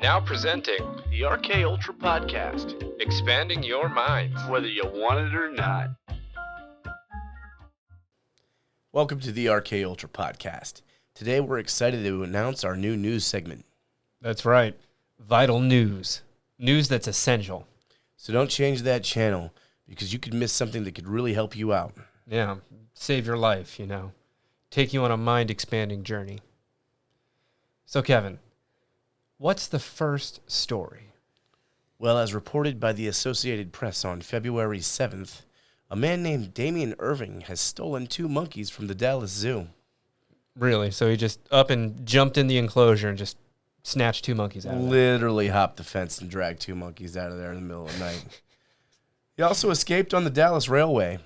Now presenting the RK Ultra Podcast, Expanding Your Minds. whether you want it or not. Welcome to the RK Ultra Podcast. Today we're excited to announce our new news segment. That's right. Vital news. News that's essential. So don't change that channel because you could miss something that could really help you out. Yeah, save your life, Take you on a mind-expanding journey. So, Kevin, what's the first story? Well, as reported by the Associated Press on February 7th, a man named Damian Irving has stolen 2 monkeys from the Dallas Zoo. Really? So he just up and jumped in the enclosure and just snatched 2 monkeys out of there? Literally hopped the fence and dragged 2 monkeys out of there in the middle of the night. He also escaped on the Dallas Railway.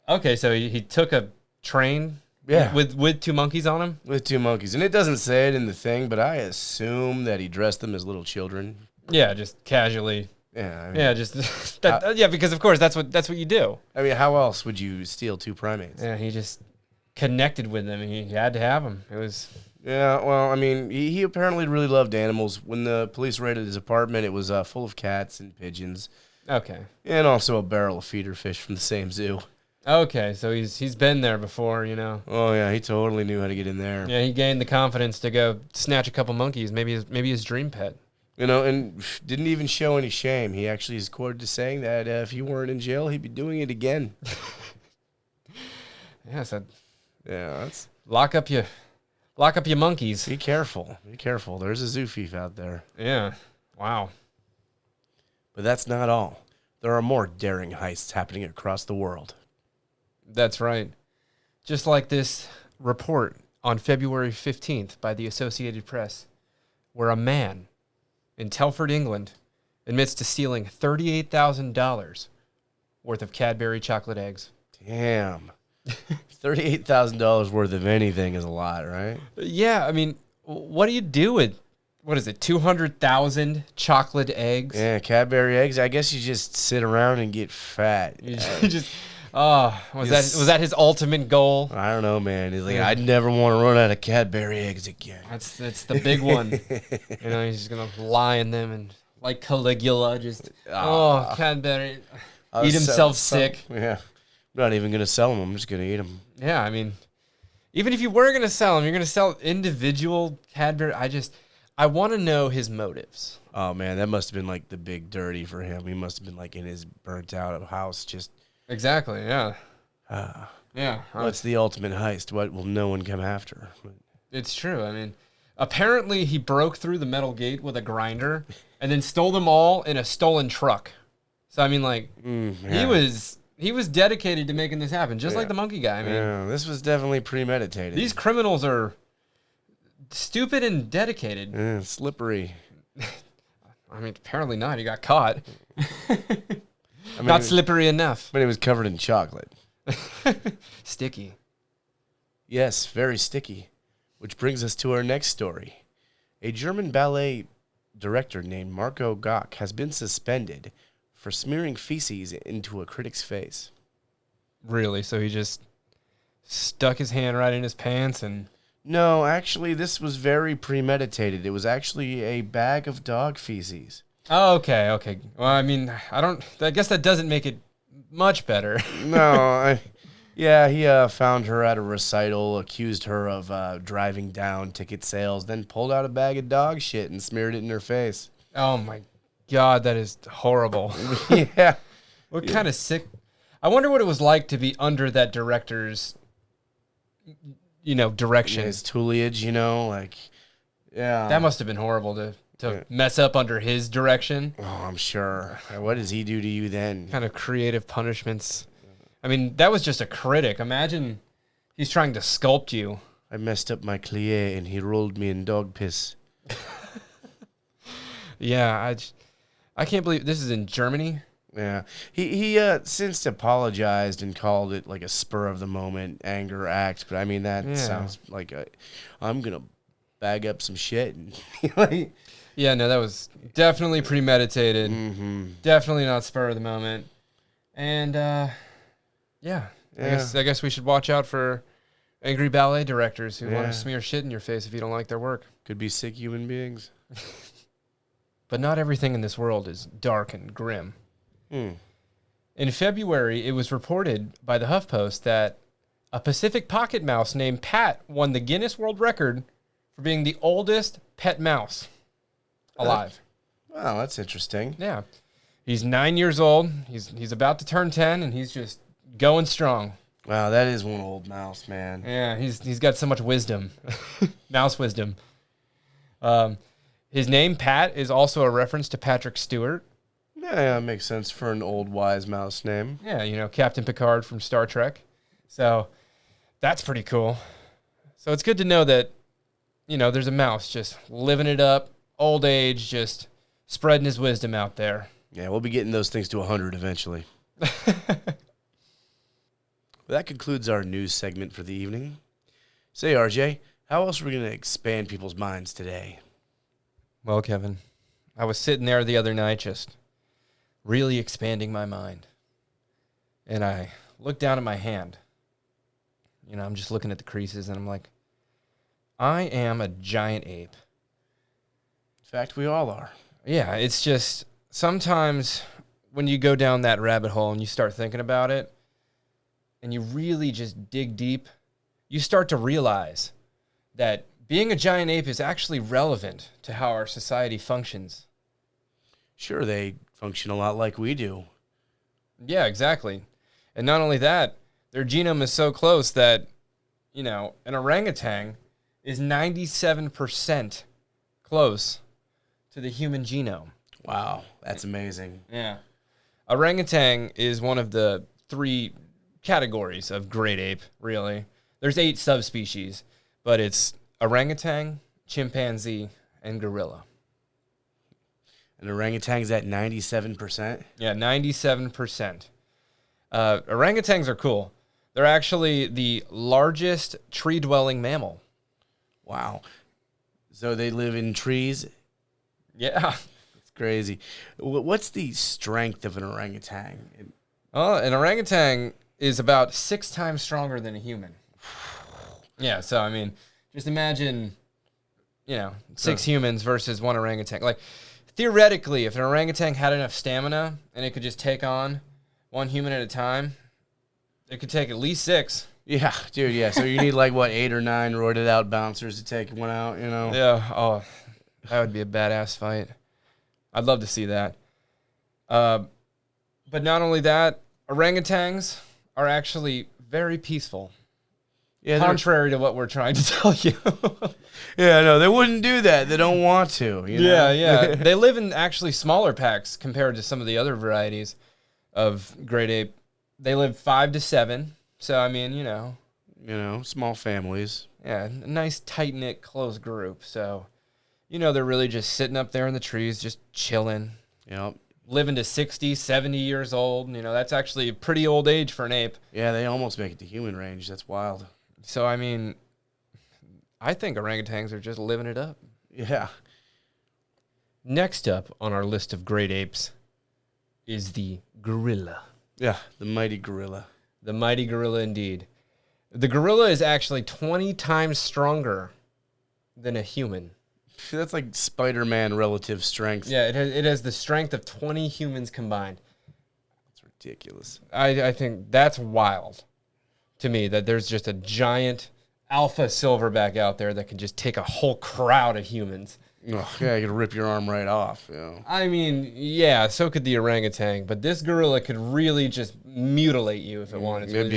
Okay, so he took a train with 2 monkeys on him? With 2 monkeys. And it doesn't say it in the thing, but I assume that he dressed them as little children. Yeah, just casually. Yeah, Because of course that's what you do. I mean, how else would you steal 2 primates? Yeah, he just connected with them, and he had to have them. It was... Yeah, well, I mean, he apparently really loved animals. When the police raided his apartment, it was full of cats and pigeons. Okay. And also a barrel of feeder fish from the same zoo. Okay, so he's been there before, Oh, yeah, he totally knew how to get in there. Yeah, he gained the confidence to go snatch a couple monkeys, maybe his dream pet. And didn't even show any shame. He actually is quoted as saying that if he weren't in jail, he'd be doing it again. Yeah, so That's... lock up your monkeys. Be careful. Be careful. There's a zoo thief out there. Yeah. Wow. But that's not all. There are more daring heists happening across the world. That's right. Just like this report on February 15th by the Associated Press, where a man in Telford, England, admits to stealing $38,000 worth of Cadbury chocolate eggs. Damn. $38,000 worth of anything is a lot, right? Yeah, I mean, what do you do with, 200,000 chocolate eggs? Yeah, Cadbury eggs. I guess you just sit around and get fat. Was that his ultimate goal? I don't know, man. He's like, I'd never want to run out of Cadbury eggs again. That's the big one. He's just gonna lie in them and like Caligula, just Cadbury, eat himself sick. Yeah, I'm not even gonna sell them. I'm just gonna eat them. Yeah, I mean, even if you were gonna sell them, you're gonna sell individual Cadbury. I want to know his motives. Oh man, that must have been like the big dirty for him. He must have been like in his burnt out house, just. Exactly, yeah. Yeah. What's the ultimate heist? What will no one come after? It's true. I mean, apparently he broke through the metal gate with a grinder and then stole them all in a stolen truck. So, I mean, he was dedicated to making this happen, just like the monkey guy. I mean, this was definitely premeditated. These criminals are stupid and dedicated. Slippery. I mean, apparently not. He got caught. Not slippery enough. But it was covered in chocolate. Sticky. Yes, very sticky. Which brings us to our next story. A German ballet director named Marco Gach has been suspended for smearing feces into a critic's face. Really? So he just stuck his hand right in his pants and... No, actually, this was very premeditated. It was actually a bag of dog feces. Oh, okay. Well, I mean, I guess that doesn't make it much better. No, he found her at a recital, accused her of driving down ticket sales, then pulled out a bag of dog shit and smeared it in her face. Oh my God, that is horrible. Yeah. What kind of sick... I wonder what it was like to be under that director's, direction. His tutelage, yeah. That must have been horrible to mess up under his direction. Oh, I'm sure. What does he do to you then? Kind of creative punishments. I mean, that was just a critic. Imagine he's trying to sculpt you. I messed up my clie and he rolled me in dog piss. Yeah, I can't believe this is in Germany. Yeah. He since apologized and called it like a spur of the moment anger act, but I mean that sounds like I'm going to bag up some shit and Yeah, no, that was definitely premeditated. Mm-hmm. Definitely not spur of the moment. And I guess we should watch out for angry ballet directors who want to smear shit in your face if you don't like their work. Could be sick human beings. but not everything in this world is dark and grim. Hmm. In February, it was reported by the HuffPost that a Pacific pocket mouse named Pat won the Guinness World Record for being the oldest pet mouse alive. Wow, that's interesting. Yeah. He's 9 years old. He's about to turn 10, and he's just going strong. Wow, that is one old mouse, man. Yeah, he's got so much wisdom. Mouse wisdom. His name, Pat, is also a reference to Patrick Stewart. Yeah, makes sense for an old wise mouse name. Yeah, Captain Picard from Star Trek. So that's pretty cool. So it's good to know that, there's a mouse just living it up, old age, just spreading his wisdom out there. Yeah, we'll be getting those things to 100 eventually. That concludes our news segment for the evening. Say, RJ, how else are we going to expand people's minds today? Well, Kevin, I was sitting there the other night just really expanding my mind. And I looked down at my hand. I'm just looking at the creases, and I'm like, I am a giant ape. In fact, we all are. Yeah, it's just sometimes when you go down that rabbit hole and you start thinking about it, and you really just dig deep, you start to realize that being a giant ape is actually relevant to how our society functions. Sure, they function a lot like we do. Yeah, exactly. And not only that, their genome is so close that, an orangutan is 97% close to the human genome. Wow, that's amazing. Yeah. Orangutan is one of the 3 categories of great ape, really. There's 8 subspecies, but it's orangutan, chimpanzee, and gorilla. And orangutan's at 97%? Yeah, 97%. Orangutans are cool. They're actually the largest tree-dwelling mammal. Wow. So they live in trees? Yeah. It's crazy. What's the strength of an orangutan? Well, an orangutan is about 6 times stronger than a human. Yeah, so, just imagine, 6 humans versus 1 orangutan. Like, theoretically, if an orangutan had enough stamina and it could just take on 1 human at a time, it could take at least 6. Yeah, dude, yeah. So you need 8 or 9 roided out bouncers to take one out, Yeah, oh, that would be a badass fight. I'd love to see that. But not only that, orangutans are actually very peaceful. Yeah, contrary to what we're trying to tell you. Yeah, no, they wouldn't do that. They don't want to. Yeah. They live in actually smaller packs compared to some of the other varieties of great ape. They live 5 to 7. So, small families. Yeah, a nice, tight-knit, close group. So, they're really just sitting up there in the trees, just chilling. Yep. Living to 60, 70 years old. That's actually a pretty old age for an ape. Yeah, they almost make it to human range. That's wild. So, I think orangutans are just living it up. Yeah. Next up on our list of great apes is the gorilla. Yeah, the mighty gorilla. The mighty gorilla indeed. The gorilla is actually 20 times stronger than a human. That's like Spider-Man relative strength. Yeah, it has the strength of 20 humans combined. It's ridiculous. I think that's wild to me, that there's just a giant alpha silverback out there that can just take a whole crowd of humans. Oh, yeah, you could rip your arm right off. Yeah, so could the orangutan, but this gorilla could really just mutilate you if it wanted to.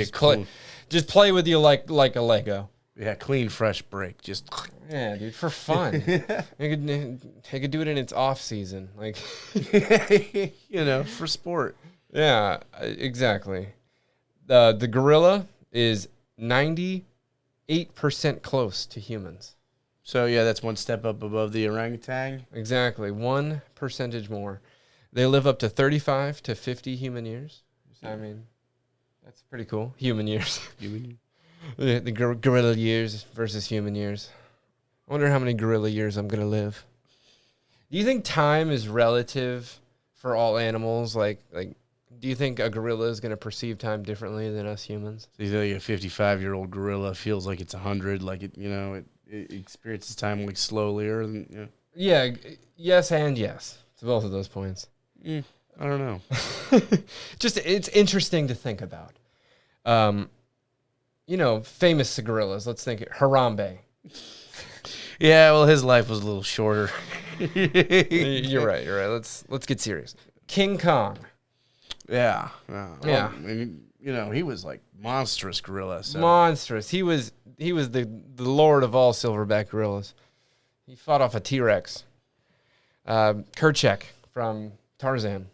Just play with you like a Lego. Yeah, clean, fresh break. Just yeah, dude, for fun. It could do it in its off season, for sport. Yeah, exactly. The gorilla is 98% close to humans. So yeah, that's one step up above the orangutan. Exactly, 1% more. They live up to 35 to 50 human years. That's pretty cool. Human years. The gorilla years versus human years. I wonder how many gorilla years I'm going to live. Do you think time is relative for all animals? Like, do you think a gorilla is going to perceive time differently than us humans? So you think a 55-year-old gorilla feels like it's 100, like it experiences time slowly, or Yeah, yes and yes. to both of those points. I don't know. Just it's interesting to think about. Famous gorillas. Let's think Harambe. Yeah, well, his life was a little shorter. You're right. Let's get serious. King Kong. Yeah. Yeah. I mean, he was like monstrous gorilla. So. Monstrous. He was the lord of all silverback gorillas. He fought off a T-Rex. Kerchak from Tarzan.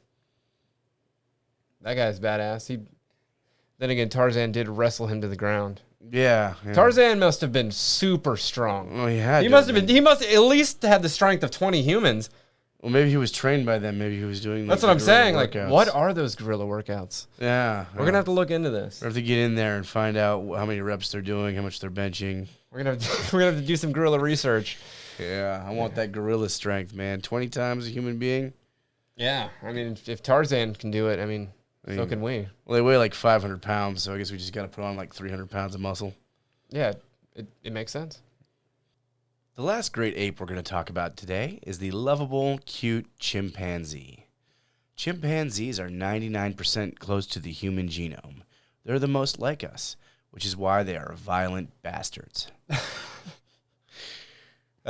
That guy's badass. Then again, Tarzan did wrestle him to the ground. Yeah. Tarzan must have been super strong. Well, he must have been. He must at least had the strength of 20 humans. Well, maybe he was trained by them. Maybe he was doing. That's what I'm saying. Workouts. Like, what are those gorilla workouts? Yeah. We're gonna have to look into this. We have to get in there and find out how many reps they're doing, how much they're benching. We're gonna have to do some gorilla research. Yeah, I want that gorilla strength, man. 20 times a human being. Yeah, I mean, if Tarzan can do it, so can we. Well, they weigh like 500 pounds, so I guess we just got to put on like 300 pounds of muscle. Yeah, it makes sense. The last great ape we're going to talk about today is the lovable, cute chimpanzee. Chimpanzees are 99% close to the human genome. They're the most like us, which is why they are violent bastards.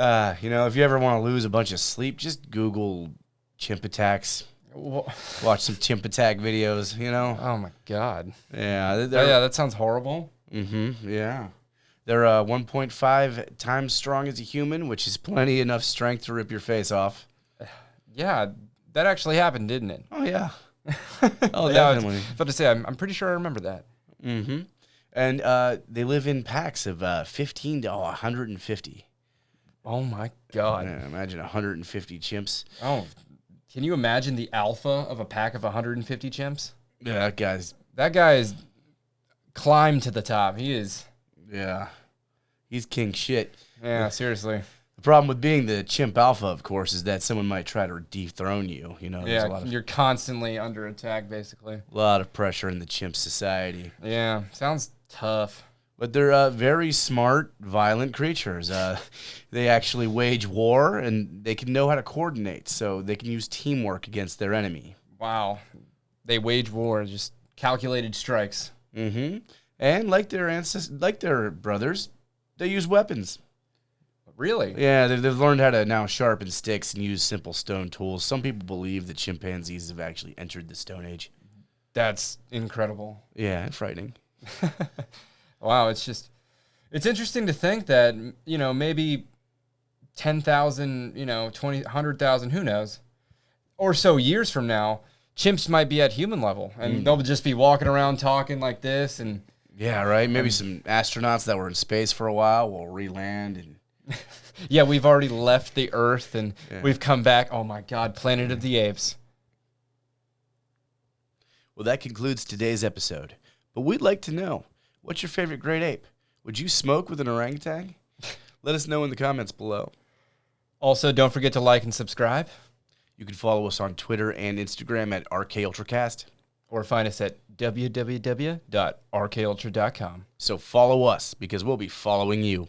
If you ever want to lose a bunch of sleep, just Google chimp attacks. Watch some chimp attack videos, Oh, my God. Yeah. That sounds horrible. Mm-hmm, yeah. They're 1.5 times strong as a human, which is plenty enough strength to rip your face off. Yeah, that actually happened, didn't it? Oh, yeah. Oh, Yeah, definitely. I was about to say, I'm pretty sure I remember that. Mm-hmm. And they live in packs of 15 to 150. Oh, my God. Yeah, imagine 150 chimps. Oh, can you imagine the alpha of a pack of 150 chimps? Yeah, That guy is climbed to the top. He is. Yeah. He's king shit. Yeah, seriously. The problem with being the chimp alpha, of course, is that someone might try to dethrone you. There's You're constantly under attack, basically. a lot of pressure in the chimp society. Yeah, sounds tough. But they're very smart, violent creatures. They actually wage war, and they can know how to coordinate, so they can use teamwork against their enemy. Wow. They wage war, just calculated strikes. Mm-hmm. And like their brothers, they use weapons. Really? Yeah, they've learned how to now sharpen sticks and use simple stone tools. Some people believe that chimpanzees have actually entered the Stone Age. That's incredible. Yeah, and frightening. Wow, it's interesting to think that, maybe 10,000, 20, 100,000, who knows, or so years from now, chimps might be at human level, and they'll just be walking around talking like this. And yeah, right? Maybe some astronauts that were in space for a while will re-land. And yeah, we've already left the Earth, and we've come back. Oh, my God, Planet of the Apes. Well, that concludes today's episode. But we'd like to know, what's your favorite great ape? Would you smoke with an orangutan? Let us know in the comments below. Also, don't forget to like and subscribe. You can follow us on Twitter and Instagram at RKUltracast. Or find us at www.rkultra.com. So follow us, because we'll be following you.